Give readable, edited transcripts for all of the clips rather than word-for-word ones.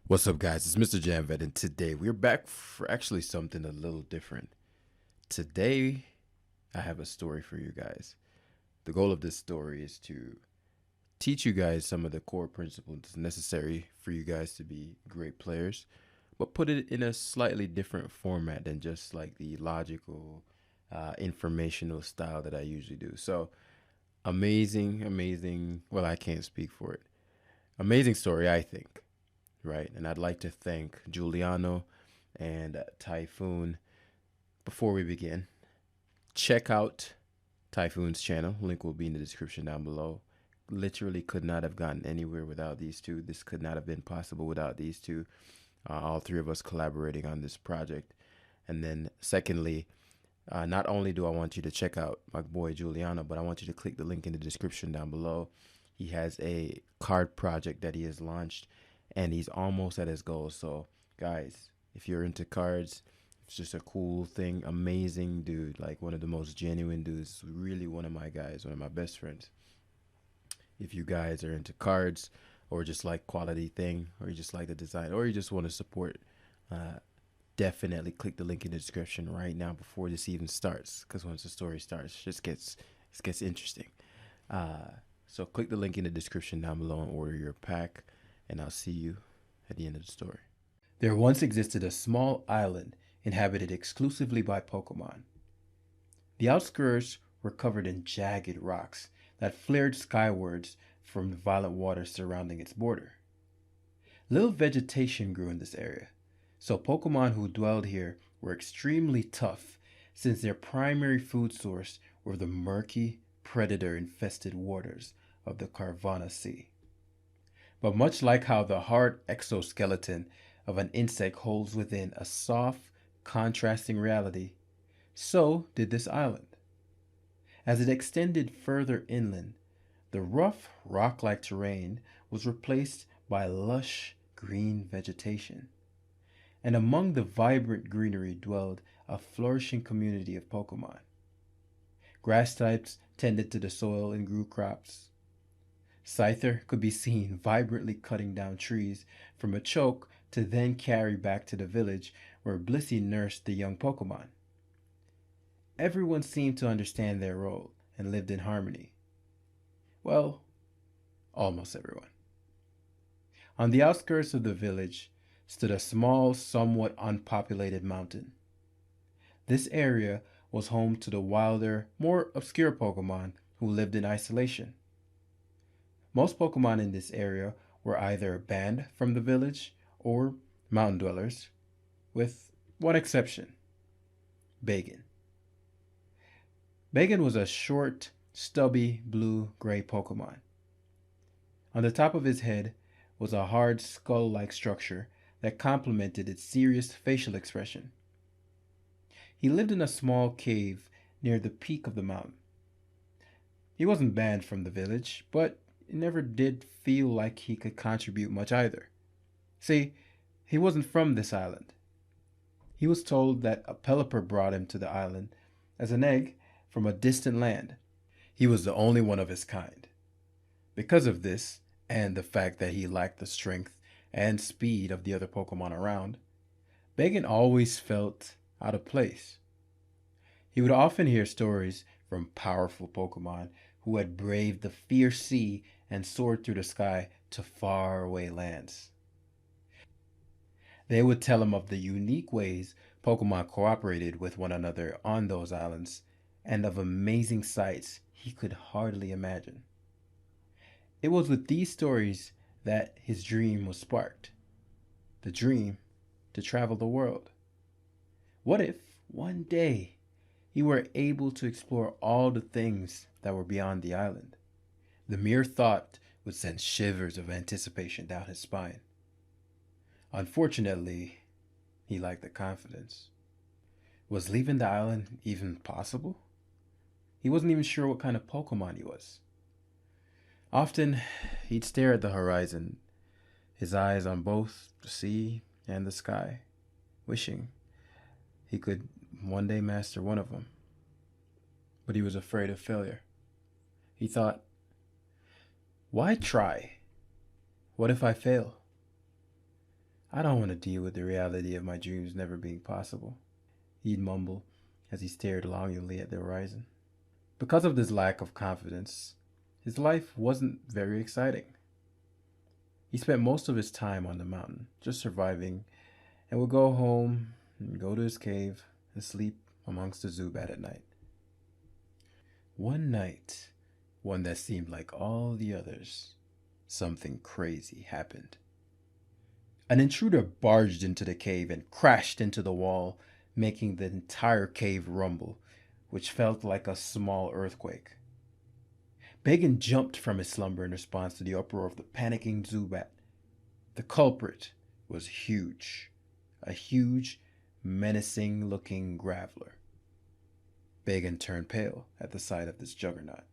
What's up, guys? It's Mr. Janvet, and today we're back for actually something a little different. Today, I have a story for you guys. The goal of this story is to teach you guys some of the core principles necessary for you guys to be great players, but put it in a slightly different format than just like the logical, informational style that I usually do. So, amazing. Well, I can't speak for it. Amazing story, I think, right? And I'd like to thank Giuliano and Typhoon. Before we begin, check out Typhoon's channel. Link will be in the description down below. Literally could not have gotten anywhere without these two. This could not have been possible without these two. All three of us collaborating on this project. And then, secondly, not only do I want you to check out my boy Giuliano, but I want you to click the link in the description down below. He has a card project that he has launched, and he's almost at his goal. So, guys, if you're into cards, it's just a cool thing. Amazing dude, like one of the most genuine dudes. Really one of my guys, one of my best friends. If you guys are into cards, or just like quality thing, or you just like the design, or you just want to support, definitely click the link in the description right now before this even starts. Because once the story starts, it gets interesting. So click the link in the description down below and order your pack, and I'll see you at the end of the story. There once existed a small island inhabited exclusively by Pokémon. The outskirts were covered in jagged rocks that flared skywards from the violent waters surrounding its border. Little vegetation grew in this area, so Pokémon who dwelled here were extremely tough since their primary food source were the murky, predator-infested waters of the Carvana Sea. But much like how the hard exoskeleton of an insect holds within a soft, contrasting reality, so did this island. As it extended further inland, the rough, rock-like terrain was replaced by lush, green vegetation. And among the vibrant greenery dwelled a flourishing community of Pokémon. Grass types tended to the soil and grew crops. Scyther could be seen vibrantly cutting down trees from a choke to then carry back to the village where Blissey nursed the young Pokémon. Everyone seemed to understand their role and lived in harmony. Well, almost everyone. On the outskirts of the village stood a small, somewhat unpopulated mountain. This area was home to the wilder, more obscure Pokémon who lived in isolation. Most Pokémon in this area were either banned from the village or mountain dwellers, with one exception, Bagon. Bagon was a short, stubby, blue-gray Pokémon. On the top of his head was a hard skull-like structure that complemented its serious facial expression. He lived in a small cave near the peak of the mountain. He wasn't banned from the village, but it never did feel like he could contribute much either. See, he wasn't from this island. He was told that a Pelipper brought him to the island as an egg from a distant land. He was the only one of his kind. Because of this, and the fact that he lacked the strength and speed of the other Pokemon around, Bagon always felt out of place. He would often hear stories from powerful Pokemon who had braved the fierce sea and soared through the sky to faraway lands. They would tell him of the unique ways Pokemon cooperated with one another on those islands, and of amazing sights he could hardly imagine. It was with these stories that his dream was sparked. The dream to travel the world. What if one day he were able to explore all the things that were beyond the island? The mere thought would send shivers of anticipation down his spine. Unfortunately, he lacked the confidence. Was leaving the island even possible? He wasn't even sure what kind of Pokemon he was. Often, he'd stare at the horizon, his eyes on both the sea and the sky, wishing he could one day master one of them. But he was afraid of failure. He thought, why try? What if I fail? I don't want to deal with the reality of my dreams never being possible, he'd mumble as he stared longingly at the horizon. Because of this lack of confidence, his life wasn't very exciting. He spent most of his time on the mountain, just surviving, and would go home and go to his cave and sleep amongst the Zubat at night. One night, one that seemed like all the others, something crazy happened. An intruder barged into the cave and crashed into the wall, making the entire cave rumble, which felt like a small earthquake. Bagon jumped from his slumber in response to the uproar of the panicking Zubat. The culprit was huge, a huge, menacing looking graveler. Bagon turned pale at the sight of this juggernaut.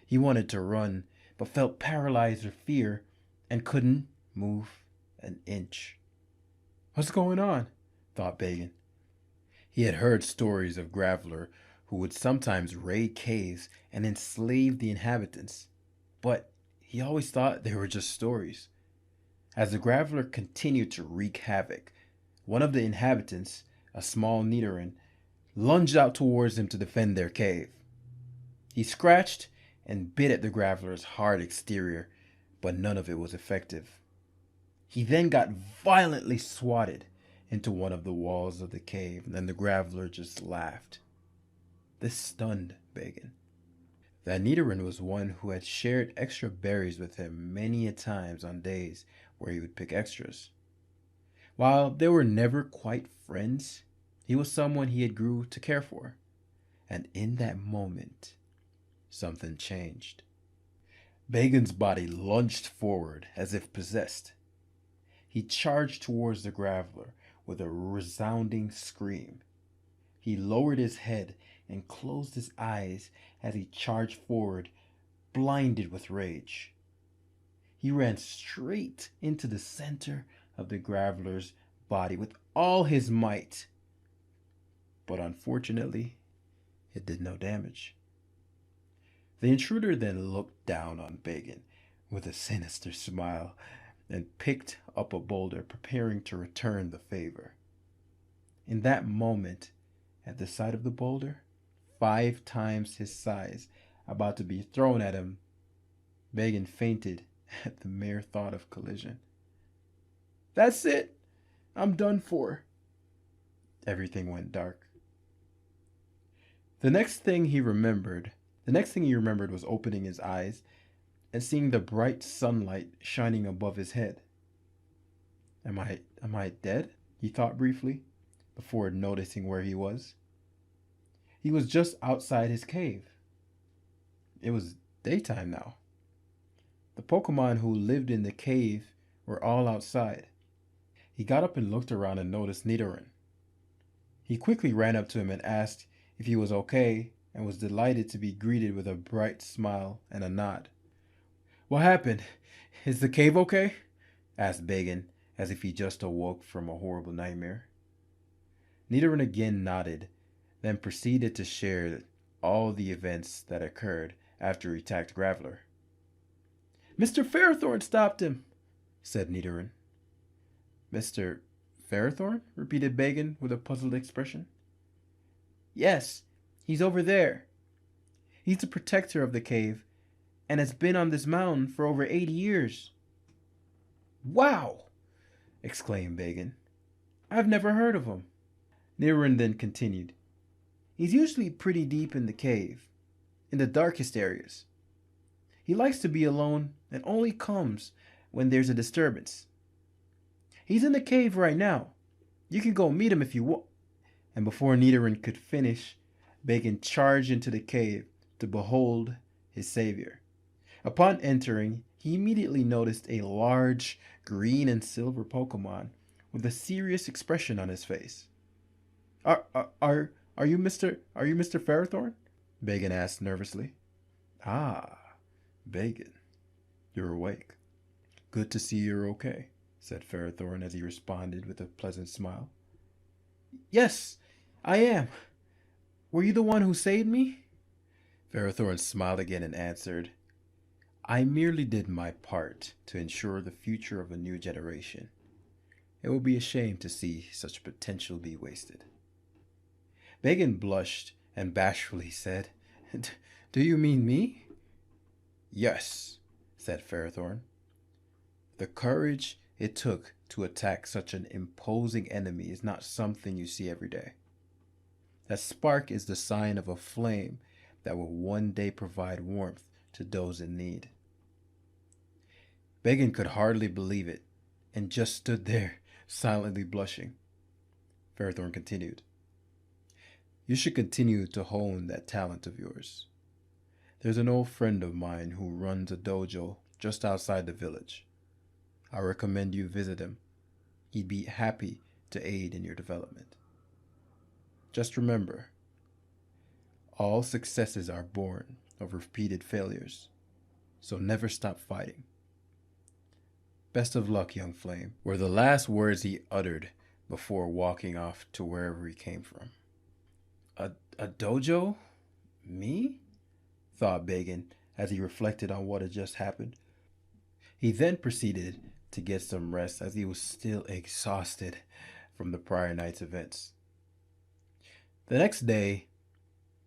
He wanted to run, but felt paralyzed with fear and couldn't move an inch. What's going on? Thought Bagon. He had heard stories of Graveler who would sometimes raid caves and enslave the inhabitants, but he always thought they were just stories. As the Graveler continued to wreak havoc, one of the inhabitants, a small Nidoran, lunged out towards him to defend their cave. He scratched and bit at the Graveler's hard exterior, but none of it was effective. He then got violently swatted into one of the walls of the cave, and then the Graveler just laughed. This stunned Bagon. That Nidoran was one who had shared extra berries with him many a times on days where he would pick extras. While they were never quite friends, he was someone he had grew to care for. And in that moment, something changed. Bagon's body lunged forward as if possessed. He charged towards the Graveler with a resounding scream. He lowered his head and closed his eyes as he charged forward, blinded with rage. He ran straight into the center of the Graveler's body with all his might. But unfortunately, it did no damage. The intruder then looked down on Bagon with a sinister smile and picked up a boulder, preparing to return the favor. In that moment, at the sight of the boulder, 5 times his size, about to be thrown at him, Bagon fainted at the mere thought of collision. That's it! I'm done for. Everything went dark. The next thing he remembered was opening his eyes and seeing the bright sunlight shining above his head. Am I dead? He thought briefly, before noticing where he was. He was just outside his cave. It was daytime now. The Pokémon who lived in the cave were all outside. He got up and looked around and noticed Nidoran. He quickly ran up to him and asked if he was okay, and was delighted to be greeted with a bright smile and a nod. What happened? Is the cave okay? Asked Bagon, as if he just awoke from a horrible nightmare. Nidoran again nodded, then proceeded to share all the events that occurred after he attacked Graveler. Mr. Ferrothorn stopped him, said Nidoran. Mr. Ferrothorn? Repeated Bagon with a puzzled expression. Yes, he's over there. He's the protector of the cave and has been on this mountain for over 80 years. Wow! Exclaimed Bagon. I've never heard of him. Nidoran then continued. He's usually pretty deep in the cave, in the darkest areas. He likes to be alone and only comes when there's a disturbance. He's in the cave right now. You can go meet him if you want. And before Nidoran could finish, Bagon charged into the cave to behold his savior. Upon entering, he immediately noticed a large green and silver Pokemon with a serious expression on his face. Are you Mr. Ferrothorn? Bagon asked nervously. Ah, Bagon, you're awake. Good to see you're okay, said Ferrothorn as he responded with a pleasant smile. Yes, I am. Were you the one who saved me? Ferrothorn smiled again and answered, I merely did my part to ensure the future of a new generation. It would be a shame to see such potential be wasted. Bagon blushed and bashfully said, "Do you mean me?" "Yes," said Fairthorn. "The courage it took to attack such an imposing enemy is not something you see every day. That spark is the sign of a flame that will one day provide warmth to those in need." Bagon could hardly believe it and just stood there, silently blushing. Fairthorn continued, "You should continue to hone that talent of yours. There's an old friend of mine who runs a dojo just outside the village. I recommend you visit him. He'd be happy to aid in your development. Just remember, all successes are born of repeated failures, so never stop fighting. Best of luck, young flame," were the last words he uttered before walking off to wherever he came from. A dojo? Me? Thought Bagon as he reflected on what had just happened. He then proceeded to get some rest as he was still exhausted from the prior night's events. The next day,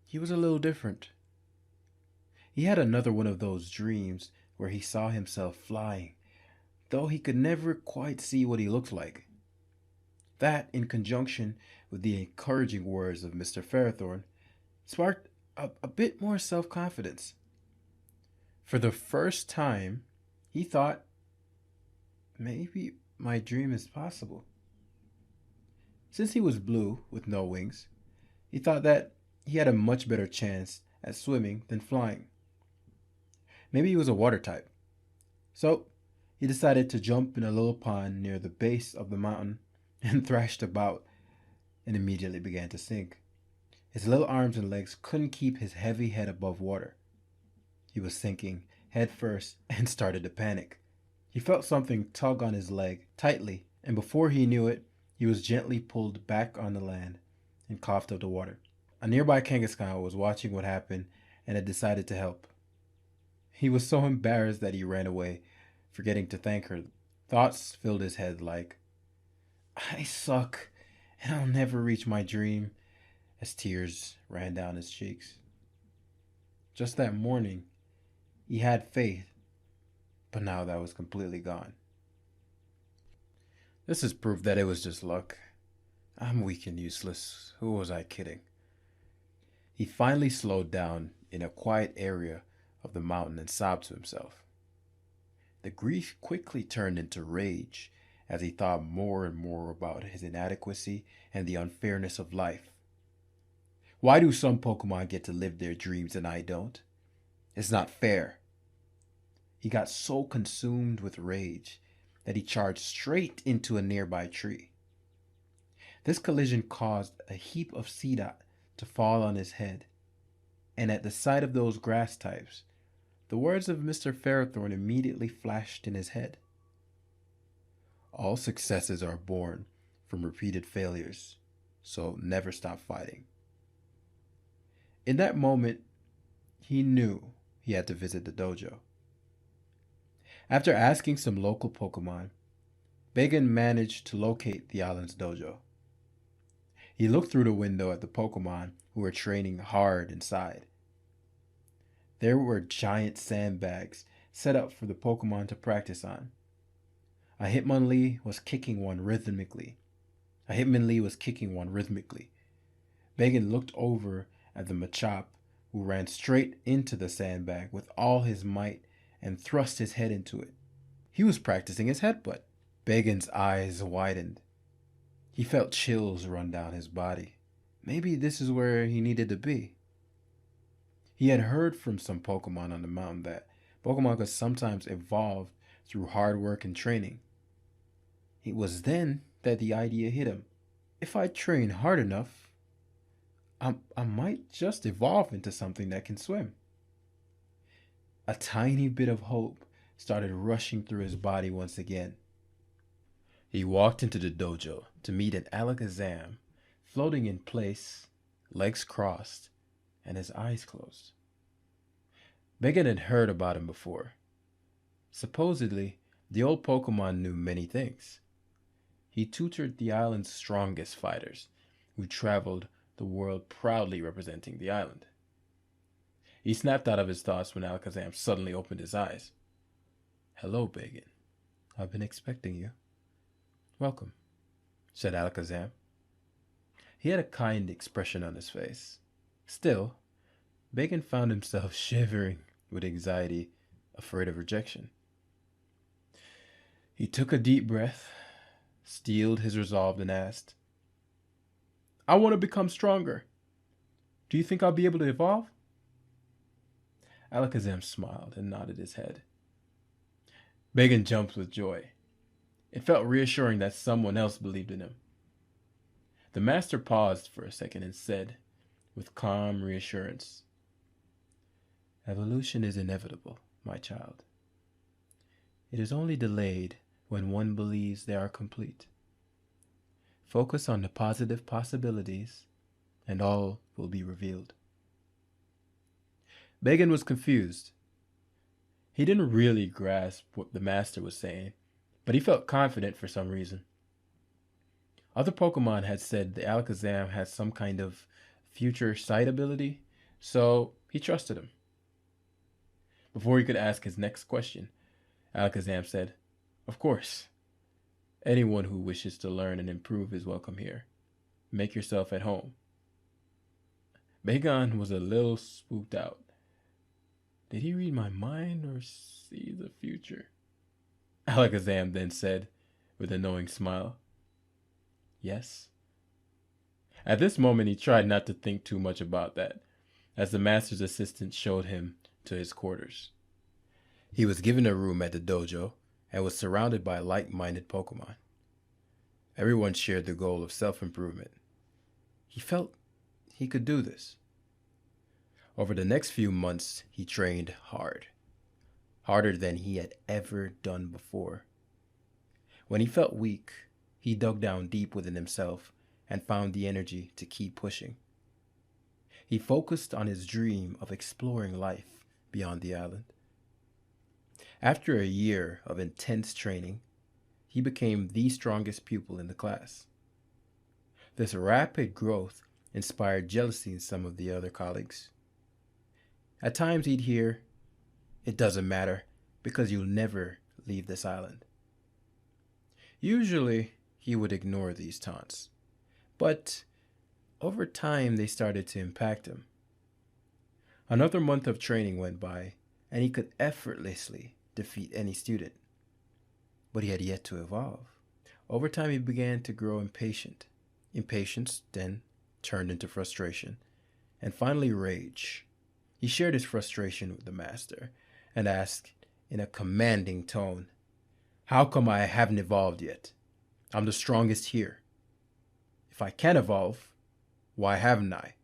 he was a little different. He had another one of those dreams where he saw himself flying, though he could never quite see what he looked like. That, in conjunction with the encouraging words of Mr. Fairthorn, sparked a bit more self-confidence. For the first time, he thought, maybe my dream is possible. Since he was blue with no wings, he thought that he had a much better chance at swimming than flying. Maybe he was a water type. So he decided to jump in a little pond near the base of the mountain and thrashed about and immediately began to sink. His little arms and legs couldn't keep his heavy head above water. He was sinking head first and started to panic. He felt something tug on his leg tightly, and before he knew it, he was gently pulled back on the land and coughed up the water. A nearby Kangaskhan was watching what happened and had decided to help. He was so embarrassed that he ran away, forgetting to thank her. Thoughts filled his head like, "I suck, and I'll never reach my dream," as tears ran down his cheeks. Just that morning, he had faith, but now that was completely gone. This is proof that it was just luck. I'm weak and useless. Who was I kidding? He finally slowed down in a quiet area of the mountain and sobbed to himself. The grief quickly turned into rage as he thought more and more about his inadequacy and the unfairness of life. Why do some Pokemon get to live their dreams and I don't? It's not fair. He got so consumed with rage that he charged straight into a nearby tree. This collision caused a heap of Seedot to fall on his head, and at the sight of those grass types, the words of Mr. Fairthorn immediately flashed in his head. All successes are born from repeated failures, so never stop fighting. In that moment, he knew he had to visit the dojo. After asking some local Pokemon, Bagon managed to locate the island's dojo. He looked through the window at the Pokemon who were training hard inside. There were giant sandbags set up for the Pokemon to practice on. A Hitmonlee was kicking one rhythmically. Bagon looked over at the Machop, who ran straight into the sandbag with all his might and thrust his head into it. He was practicing his headbutt. Bagon's eyes widened. He felt chills run down his body. Maybe this is where he needed to be. He had heard from some Pokemon on the mountain that Pokemon could sometimes evolve through hard work and training. It was then that the idea hit him. If I train hard enough, I might just evolve into something that can swim. A tiny bit of hope started rushing through his body once again. He walked into the dojo to meet an Alakazam, floating in place, legs crossed, and his eyes closed. Bagon had heard about him before. Supposedly, the old Pokemon knew many things. He tutored the island's strongest fighters, who traveled the world proudly representing the island. He snapped out of his thoughts when Alakazam suddenly opened his eyes. "Hello, Bagon. I've been expecting you." "Welcome," said Alakazam. He had a kind expression on his face. Still, Bagon found himself shivering with anxiety, afraid of rejection. He took a deep breath, steeled his resolve, and asked, "I want to become stronger. Do you think I'll be able to evolve?" Alakazam smiled and nodded his head. Bagon jumped with joy. It felt reassuring that someone else believed in him. The master paused for a second and said, with calm reassurance, "Evolution is inevitable, my child. It is only delayed when one believes they are complete. Focus on the positive possibilities, and all will be revealed." Bagon was confused. He didn't really grasp what the master was saying, but he felt confident for some reason. Other Pokemon had said the Alakazam had some kind of future sight ability, so he trusted him. Before he could ask his next question, Alakazam said, "Of course. Anyone who wishes to learn and improve is welcome here. Make yourself at home." Bagon was a little spooked out. Did he read my mind or see the future? Alakazam then said, with a knowing smile, "Yes." At this moment, he tried not to think too much about that, as the master's assistant showed him to his quarters. He was given a room at the dojo and was surrounded by like-minded Pokemon. Everyone shared the goal of self-improvement. He felt he could do this. Over the next few months, he trained hard, harder than he had ever done before. When he felt weak, he dug down deep within himself and found the energy to keep pushing. He focused on his dream of exploring life beyond the island. After a year of intense training, he became the strongest pupil in the class. This rapid growth inspired jealousy in some of the other colleagues. At times he'd hear, "It doesn't matter because you'll never leave this island." Usually he would ignore these taunts, but over time they started to impact him. Another month of training went by, and he could effortlessly defeat any student. But he had yet to evolve. Over time he began to grow impatient. Impatience then turned into frustration, and finally rage. He shared his frustration with the master and asked in a commanding tone, "How come I haven't evolved yet? I'm the strongest here. If I can evolve, why haven't I?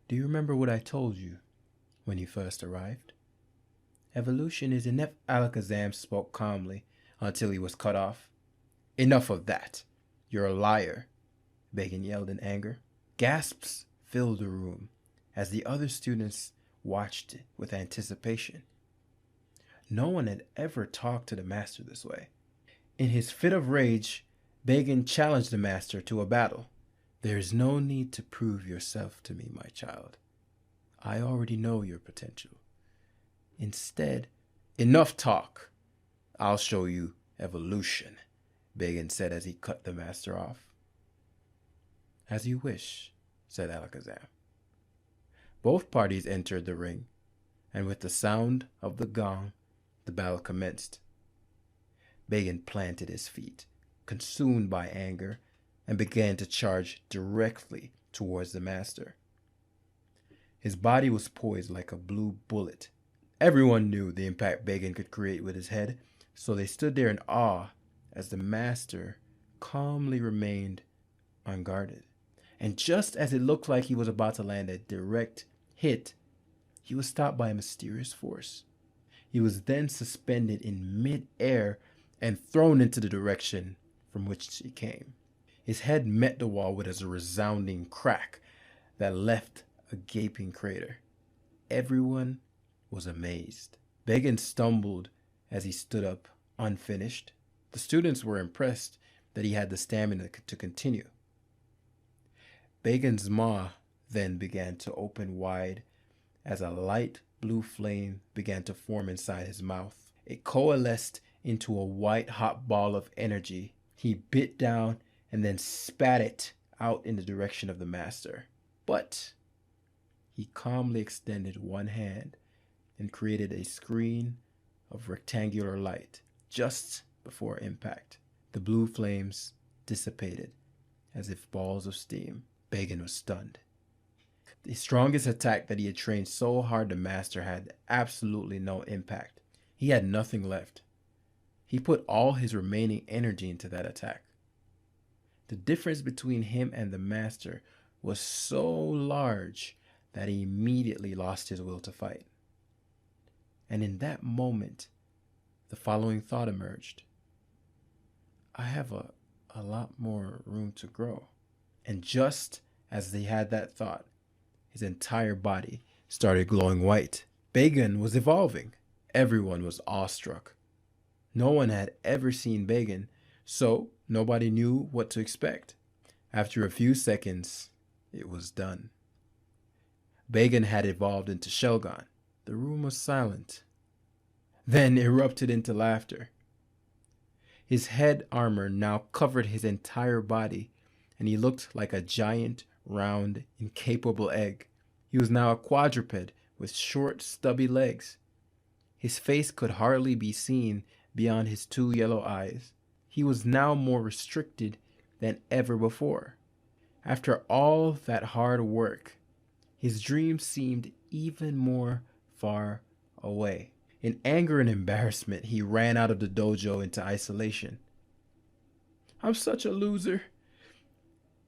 Do you remember what I told you when you first arrived? Evolution is inevitable." Alakazam spoke calmly until he was cut off. "Enough of that. You're a liar," Bagon yelled in anger. Gasps filled the room as the other students watched it with anticipation. No one had ever talked to the master this way. In his fit of rage, Bagon challenged the master to a battle. "There is no need to prove yourself to me, my child. I already know your potential. Instead, enough talk. I'll show you evolution," Bagon said as he cut the master off. "As you wish," said Alakazam. Both parties entered the ring, and with the sound of the gong, the battle commenced. Bagon planted his feet, consumed by anger, and began to charge directly towards the master. His body was poised like a blue bullet. Everyone knew the impact Bagon could create with his head, so they stood there in awe as the master calmly remained unguarded. And just as it looked like he was about to land a direct hit, he was stopped by a mysterious force. He was then suspended in mid-air and thrown into the direction from which he came. His head met the wall with a resounding crack that left a gaping crater. Everyone was amazed. Bagon stumbled as he stood up, unfinished. The students were impressed that he had the stamina to continue. Bagon's maw then began to open wide as a light blue flame began to form inside his mouth. It coalesced into a white hot ball of energy. He bit down and then spat it out in the direction of the master. But he calmly extended one hand and created a screen of rectangular light just before impact. The blue flames dissipated as if balls of steam. Bagon was stunned. The strongest attack that he had trained so hard to master had absolutely no impact. He had nothing left. He put all his remaining energy into that attack. The difference between him and the master was so large that he immediately lost his will to fight. And in that moment, the following thought emerged. I have a lot more room to grow. And just as he had that thought, his entire body started glowing white. Bagon was evolving. Everyone was awestruck. No one had ever seen Bagon, so nobody knew what to expect. After a few seconds, it was done. Bagon had evolved into Showdown. The room was silent, then erupted into laughter. His head armor now covered his entire body, and he looked like a giant, round, incapable egg. He was now a quadruped with short, stubby legs. His face could hardly be seen beyond his 2 yellow eyes. He was now more restricted than ever before. After all that hard work, his dream seemed even more far away. In anger and embarrassment, he ran out of the dojo into isolation. I'm such a loser.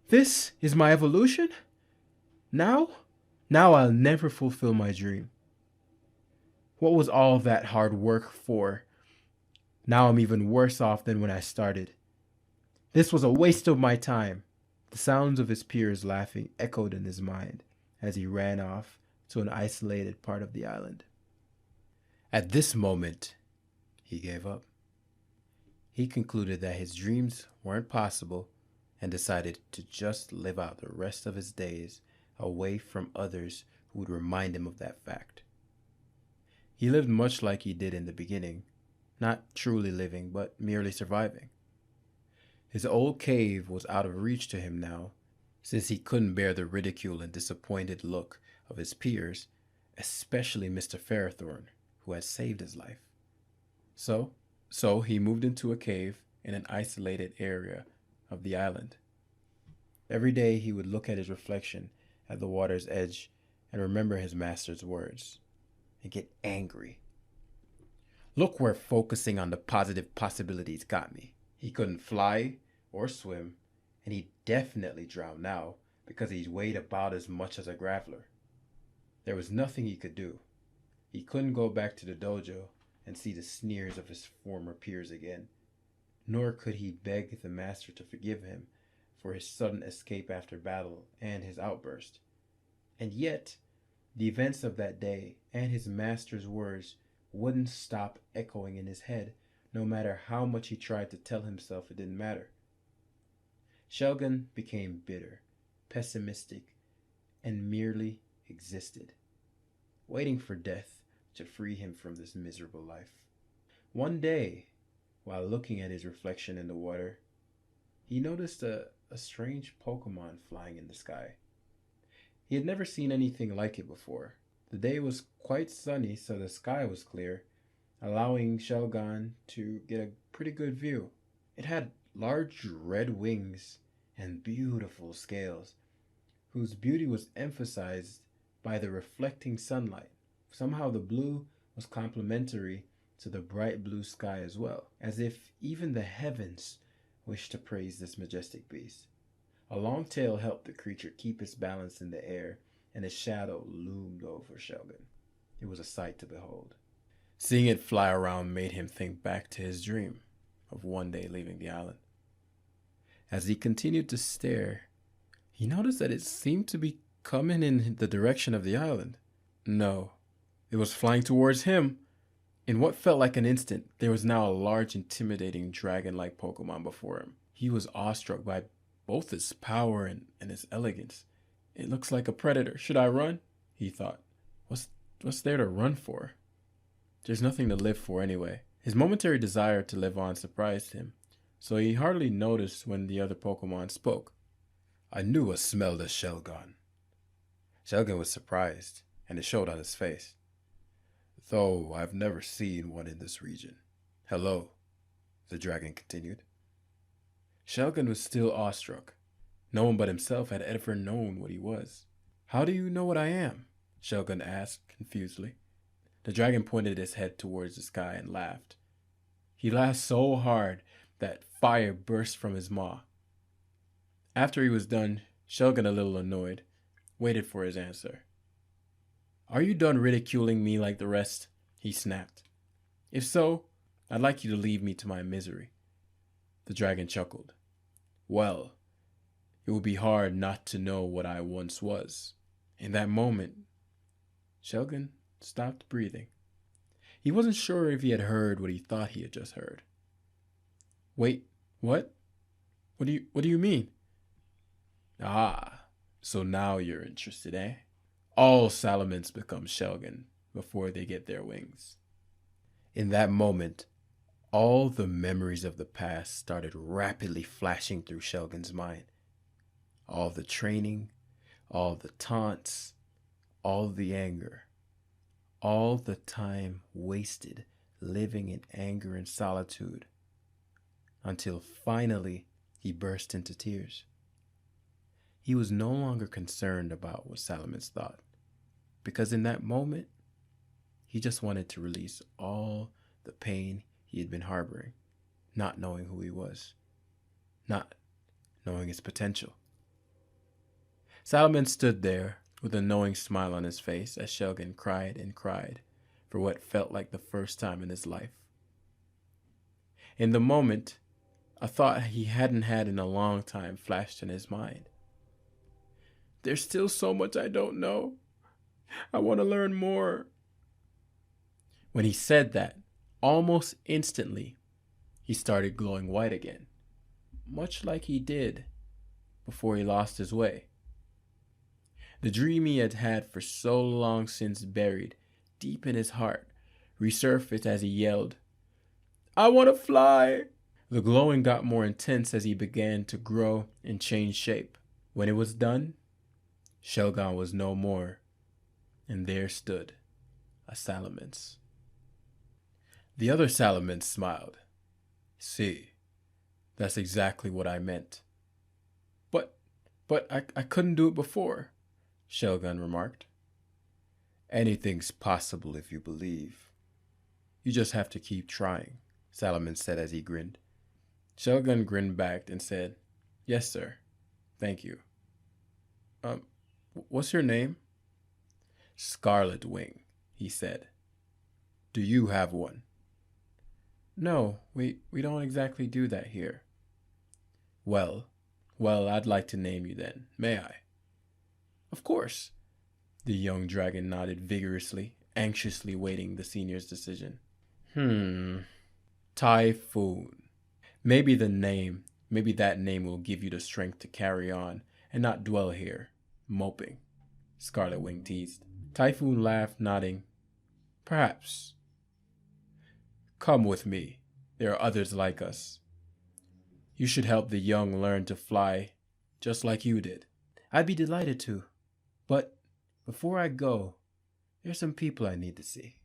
This is my evolution? Now I'll never fulfill my dream. What was all that hard work for? Now I'm even worse off than when I started. This was a waste of my time. The sounds of his peers laughing echoed in his mind as he ran off to an isolated part of the island. At this moment, he gave up. He concluded that his dreams weren't possible and decided to just live out the rest of his days away from others who would remind him of that fact. He lived much like he did in the beginning, not truly living, but merely surviving. His old cave was out of reach to him now, since he couldn't bear the ridicule and disappointed look of his peers, especially Mr. Fairthorn, who had saved his life. So he moved into a cave in an isolated area of the island. Every day he would look at his reflection at the water's edge and remember his master's words and get angry. Look where focusing on the positive possibilities got me. He couldn't fly or swim, and he definitely drowned now because he weighed about as much as a grappler. There was nothing he could do. He couldn't go back to the dojo and see the sneers of his former peers again, nor could he beg the master to forgive him for his sudden escape after battle and his outburst. And yet, the events of that day and his master's words wouldn't stop echoing in his head, no matter how much he tried to tell himself it didn't matter. Shellgun became bitter, pessimistic, and merely existed, waiting for death to free him from this miserable life. One day, while looking at his reflection in the water, he noticed a strange Pokémon flying in the sky. He had never seen anything like it before. The day was quite sunny, so the sky was clear, allowing Shellgun to get a pretty good view. It had large red wings and beautiful scales, whose beauty was emphasized by the reflecting sunlight. Somehow the blue was complementary to the bright blue sky as well, as if even the heavens wished to praise this majestic beast. A long tail helped the creature keep its balance in the air, and a shadow loomed over Shellgun. It was a sight to behold. Seeing it fly around made him think back to his dream of one day leaving the island. As he continued to stare, he noticed that it seemed to be coming in the direction of the island. No, it was flying towards him. In what felt like an instant, there was now a large, intimidating dragon-like Pokemon before him. He was awestruck by both its power and its elegance. It looks like a predator. Should I run? He thought. What's there to run for? There's nothing to live for anyway. His momentary desire to live on surprised him, so he hardly noticed when the other Pokemon spoke. I knew I smelled a Shelgon. Shelgon was surprised, and it showed on his face. Though I've never seen one in this region. Hello, the dragon continued. Shelgon was still awestruck. No one but himself had ever known what he was. How do you know what I am? Shelgon asked confusedly. The dragon pointed his head towards the sky and laughed. He laughed so hard that fire burst from his maw. After he was done, Shelgon, a little annoyed, waited for his answer. Are you done ridiculing me like the rest? He snapped. If so, I'd like you to leave me to my misery. The dragon chuckled. Well, it would be hard not to know what I once was. In that moment, Shelgon stopped breathing. He wasn't sure if he had heard what he thought he had just heard. Wait, what? What do you mean? Ah, so now you're interested, eh? All Salamence become Shelgon before they get their wings. In that moment, all the memories of the past started rapidly flashing through Shelgon's mind. All the training, all the taunts, all the anger, all the time wasted living in anger and solitude, until finally he burst into tears. He was no longer concerned about what Salamence thought, because in that moment, he just wanted to release all the pain he had been harboring, not knowing who he was, not knowing his potential. Salamence stood there with a knowing smile on his face as Shelgon cried and cried for what felt like the first time in his life. In the moment, a thought he hadn't had in a long time flashed in his mind. There's still so much I don't know. I want to learn more. When he said that, almost instantly, he started glowing white again, much like he did before he lost his way. The dream he had had for so long since buried deep in his heart resurfaced as he yelled, I want to fly! The glowing got more intense as he began to grow and change shape. When it was done, Shelgon was no more, and there stood a Salamence. The other Salamence smiled. See, that's exactly what I meant. But I couldn't do it before, Shelgon remarked. Anything's possible if you believe. You just have to keep trying, Salamence said as he grinned. Shelgon grinned back and said, Yes, sir. Thank you. What's your name? Scarlet Wing, he said. Do you have one? No, we don't exactly do that here. Well, I'd like to name you then, may I? Of course. The young dragon nodded vigorously, anxiously waiting the senior's decision. Typhoon. Maybe that name will give you the strength to carry on and not dwell here, moping, Scarlet Wing teased. Typhoon laughed, nodding. Perhaps. Come with me. There are others like us. You should help the young learn to fly, just like you did. I'd be delighted to. But before I go, there's some people I need to see.